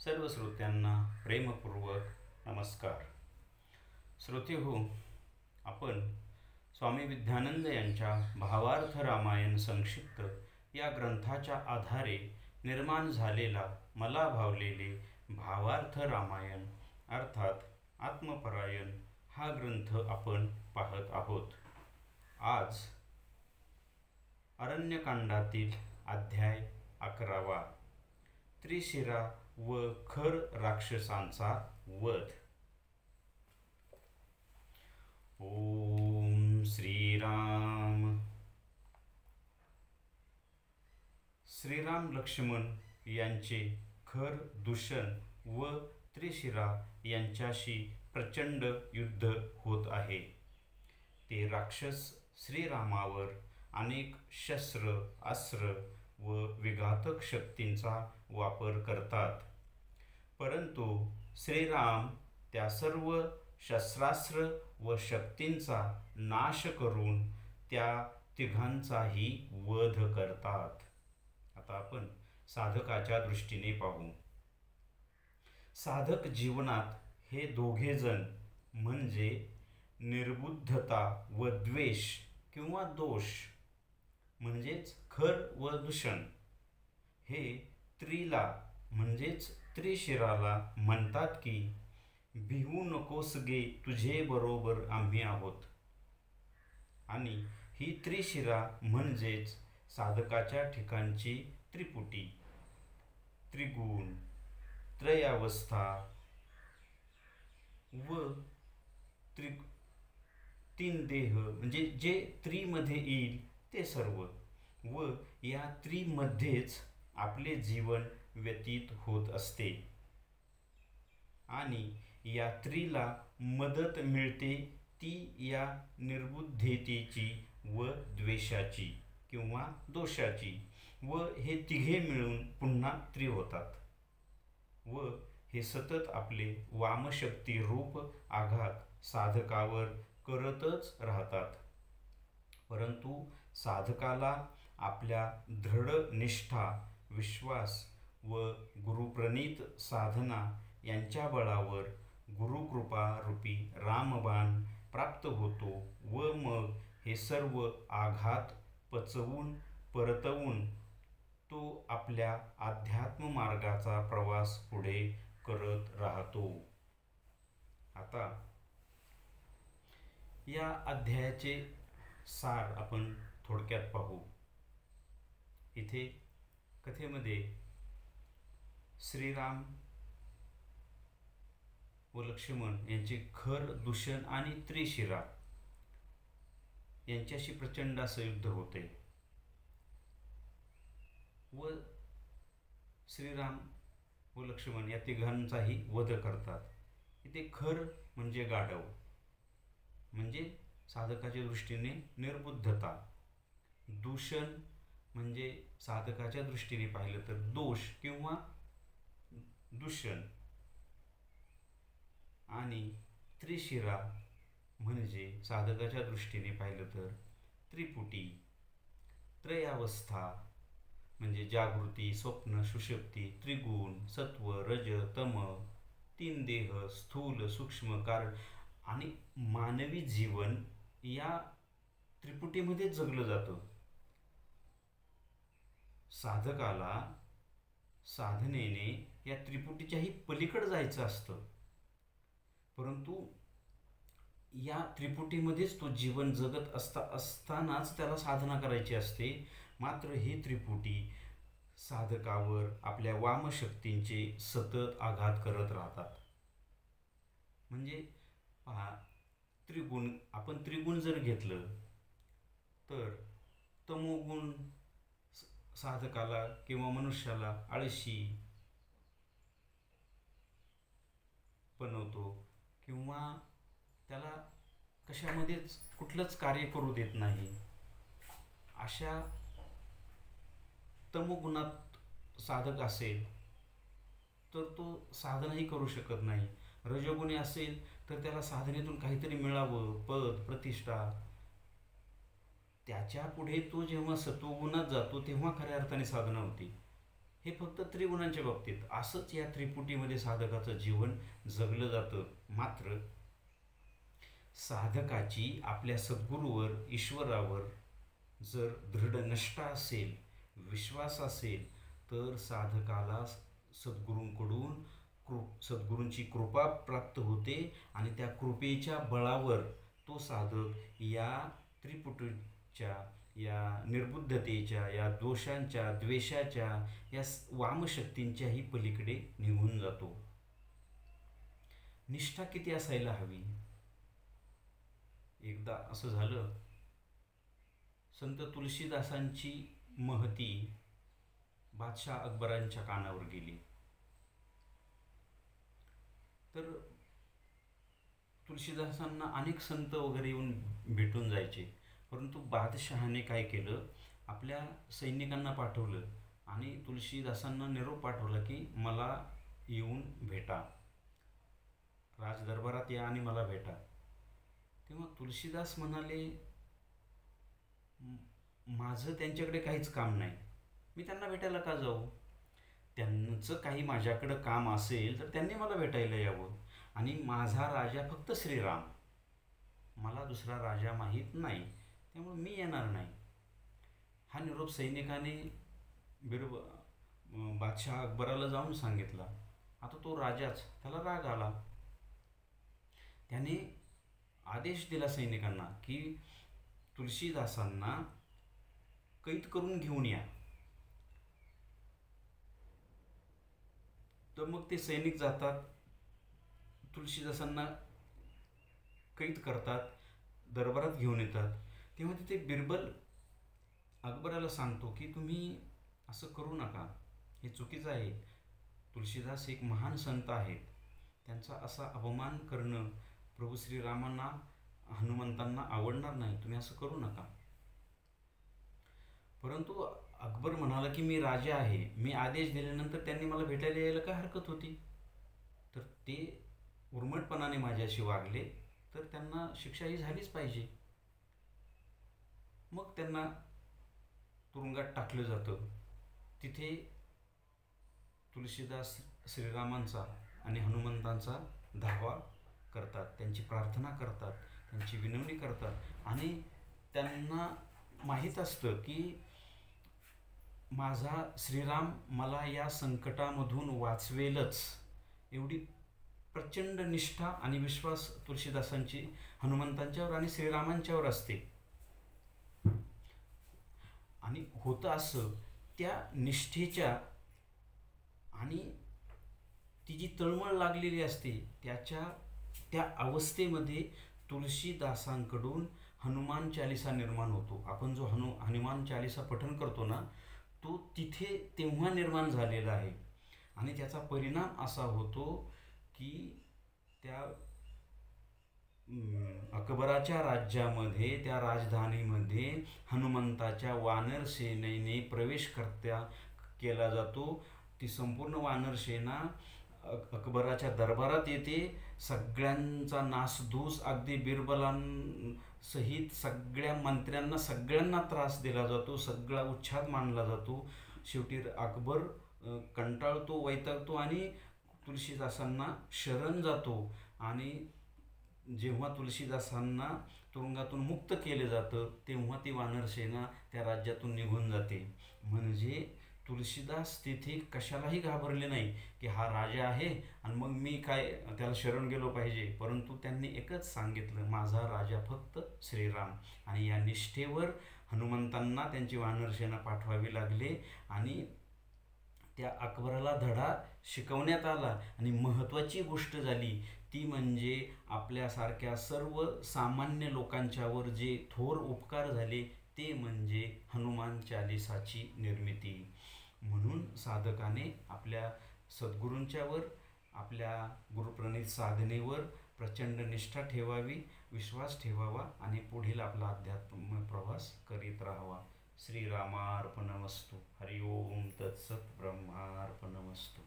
सर्व श्रोत्यांना प्रेमपूर्वक नमस्कार. श्रोतेहो, आपण स्वामी विद्यानंद यांच्या भावार्थ रामायण संक्षिप्त या ग्रंथाच्या आधारे निर्माण झालेला मला भावलेले भावार्थ रामायण अर्थात आत्मपरायण हा ग्रंथ आपण पाहत आहोत. आज अरण्यकांडातील अध्याय 11 त्रिशिरा व खर राक्षसांचा वध. ओम श्रीराम. श्रीराम लक्ष्मण यांचे खर, दूषण व त्रिशिरा यांच्याशी प्रचंड युद्ध होत आहे. ते राक्षस श्रीरामावर अनेक शस्त्र, अस्त्र व विघातक शक्तींचा वापर करतात, परंतु श्रीराम त्या सर्व शस्त्रास्त्र व शक्तींचा नाश करून त्या तिघांचाही वध करतात. आता आपण साधकाच्या दृष्टीने पाहू. साधक जीवनात हे दोघेजण म्हणजे निर्बुद्धता व द्वेष किंवा दोष म्हणजेच खर व दूषण हे त्रिला म्हणजेच त्रिशिराला म्हणतात की भिवू नकोस गे, तुझे बरोबर आम्ही आहोत. आणि ही त्रिशिरा म्हणजेच साधकाच्या ठिकाणची त्रिपुटी, त्रिगुण, त्रयावस्था व तीन देह म्हणजे जे त्रिमध्ये येईल ते सर्व, व या त्रिमध्येच आपले जीवन व्यतीत होत असते. आणि या त्रिला मदत मिळते ती या निर्बुद्धतेची व द्वेषाची किंवा दोषाची, व हे तिघे मिळून पुन्हा त्रि होतात व हे सतत आपले वामशक्ती रूप आघात साधकावर करतच राहतात. परंतु साधकाला आपल्या दृढ निष्ठा, विश्वास व गुरुप्रणीत साधना यांच्या बळावर गुरुकृपा रूपी रामबाण प्राप्त होतो व मग हे सर्व आघात पचवून परतवून तो आपल्या अध्यात्म मार्गाचा प्रवास पुढे करत राहतो. आता या अध्यायाचे सार आपण थोडक्यात पाहू. इथे कथेमध्ये श्रीराम व लक्ष्मण यांचे खर, दूषण आणि त्रिशिरा यांच्याशी प्रचंड असं युद्ध होते व श्रीराम व लक्ष्मण या तिघांचाही वध करतात. इथे खर म्हणजे गाढव म्हणजे साधकाच्या दृष्टीने निर्बुद्धता, दूषण म्हणजे साधकाच्या दृष्टीने पाहिलं तर दोष किंवा दूषण, आणि त्रिशिरा म्हणजे साधकाच्या दृष्टीने पाहिलं तर त्रिपुटी, त्रयावस्था म्हणजे जागृती, स्वप्न, सुषुप्ती, त्रिगुण, सत्व, रज, तम, तीन देह, स्थूल, सूक्ष्म कारण, आणि मानवी जीवन या त्रिपुटीमध्ये जगलं जातं. साधकाला साधनेने या त्रिपुटीच्याही पलीकडे जायचं असतं, परंतु या त्रिपुटीमध्येच तो जीवन जगत असतानाच त्याला साधना करायची असते. मात्र ही त्रिपुटी साधकावर आपल्या वामशक्तींचे सतत आघात करत राहतात. म्हणजे पहा, त्रिगुण, आपण त्रिगुण जर घेतलं तर तमोगुण साधकाला किंवा मनुष्याला आळशी बनवतो किंवा त्याला कशामध्येच कुठलंच कार्य करू देत नाही. अशा तमोगुणात साधक असेल तर तो साधनाही करू शकत नाही. रजोगुणी असेल तर त्याला साधनेतून काहीतरी मिळावं, पद, प्रतिष्ठा, त्याच्या पुढे तो जेव्हा सत्वगुणात जातो तेव्हा खऱ्या अर्थाने साधना होती. हे फक्त त्रिगुणांच्या बाबतीत. असंच या त्रिपुटीमध्ये साधकाचं जीवन जगलं जातं. मात्र साधकाची आपल्या सद्गुरूवर, ईश्वरावर जर दृढ निष्ठा असेल, विश्वास असेल, तर साधकाला सद्गुरूंकडून सद्गुरूंची कृपा प्राप्त होते आणि त्या कृपेच्या बळावर तो साधक या त्रिपुटीच्या, या निर्बुद्धतेच्या, या दोषांच्या, द्वेषाच्या, या वामशक्तींच्याही पलीकडे निघून जातो. निष्ठा किती असायला हवी? एकदा असं झालं, संत तुलसीदासांची महती बादशाह अकबरांच्या कानावर गेली. तर तुलसीदासांना अनेक संत वगैरे येऊन भेटून जायचे, परंतु बादशहाने काय केलं, आपल्या सैनिकांना पाठवलं आणि तुलसीदासांना निरोप पाठवला की मला येऊन भेटा, राजदरबारात या आणि मला भेटा. तेव्हा तुलसीदास म्हणाले, माझं त्यांच्याकडे काहीच काम नाही, मी त्यांना भेटायला का जाऊ? त्यांचं काही माझ्याकडं काम असेल तर त्यांनी मला भेटायला यावं, आणि माझा राजा फक्त श्रीराम, मला दुसरा राजा माहीत नाही, त्यामुळे मी येणार नाही. हा निरोप सैनिकाने बादशाह अकबराला जाऊन सांगितला. आता तो राजाच, त्याला राग आला. त्याने आदेश दिला सैनिकांना की तुलसीदासांना कैद करून घेऊन या. तर मग ते सैनिक जातात, तुलसीदासांना कैद करतात, दरबारात घेऊन येतात. तेव्हा तिथे बिरबल अकबराला सांगतो की तुम्ही असं करू नका, हे चुकीचं आहे. तुलसीदास एक महान संत आहेत, त्यांचा असा अपमान करणं प्रभू श्रीरामांना, हनुमंतांना आवडणार नाही, तुम्ही असं करू नका. परंतु अकबर म्हणाला की मी राजा आहे, मी आदेश दिल्यानंतर त्यांनी मला भेटायला यायला काय हरकत होती? तर ते उर्मटपणाने माझ्याशी वागले तर त्यांना शिक्षा ही झालीच पाहिजे. मग त्यांना तुरुंगात टाकलं जातं. तिथे तुलसीदास श्रीरामांचा आणि हनुमंतांचा धावा करतात, त्यांची प्रार्थना करतात, त्यांची विनवणी करतात, आणि त्यांना माहीत असतं की माझा श्रीराम मला या संकटामधून वाचवेलच, एवढी प्रचंड निष्ठा आणि विश्वास तुलसीदासांची हनुमंतांच्यावर आणि श्रीरामांच्यावर असते. आणि होतं असं, त्या निष्ठेच्या आणि ती जी तळमळ लागलेली असते त्या अवस्थेमध्ये तुलसीदासांकडून हनुमान चालिसा निर्माण होतो. आपण जो हनुमान चालिसा पठण करतो ना, तो तिथे तेव्हा निर्माण झालेला आहे. आणि त्याचा परिणाम असा होतो की त्या अकबराच्या राज्यामध्ये, त्या राजधानीमध्ये हनुमंताच्या वानर सेनेने प्रवेश केला जातो. ती संपूर्ण वानर सेना अकबराच्या दरबारात येते. सगळ्यांचा नासधूस, अगदी बिरबलांसहित सगळ्या मंत्र्यांना, सगळ्यांना त्रास दिला जातो, सगळा उच्छाद मांडला जातो. शेवटी अकबर कंटाळतो, वैतागतो आणि तुलसीदासांना शरण जातो. आणि जेव्हा तुलसीदासांना तुरुंगातून मुक्त केले जातं तेव्हा ती वानरसेना त्या राज्यातून निघून जाते. म्हणजे तुलसीदास तिथे कशालाही घाबरले नाही की हा राजा आहे आणि मग मी काय त्याला शरण गेलो पाहिजे, परंतु त्यांनी एकच सांगितलं, माझा राजा फक्त श्रीराम. आणि या निष्ठेवर हनुमंतांना त्यांची वानरसेना पाठवावी लागली आणि त्या अकबराला धडा शिकवण्यात आला. आणि महत्त्वाची गोष्ट झाली ती म्हणजे आपल्यासारख्या सर्व सामान्य लोकांच्यावर जे थोर उपकार झाले ते म्हणजे हनुमान चालिसाची निर्मिती. म्हणून साधकाने आपल्या सद्गुरूंच्यावर, आपल्या गुरुप्रणित साधनेवर प्रचंड निष्ठा ठेवावी, विश्वास ठेवावा आणि पुढील आपला अध्यात्म प्रवास करीत राहावा. श्रीरामार्पणमस्तु. हरि ओम तत्सत. ब्रह्मार्पणमस्तु.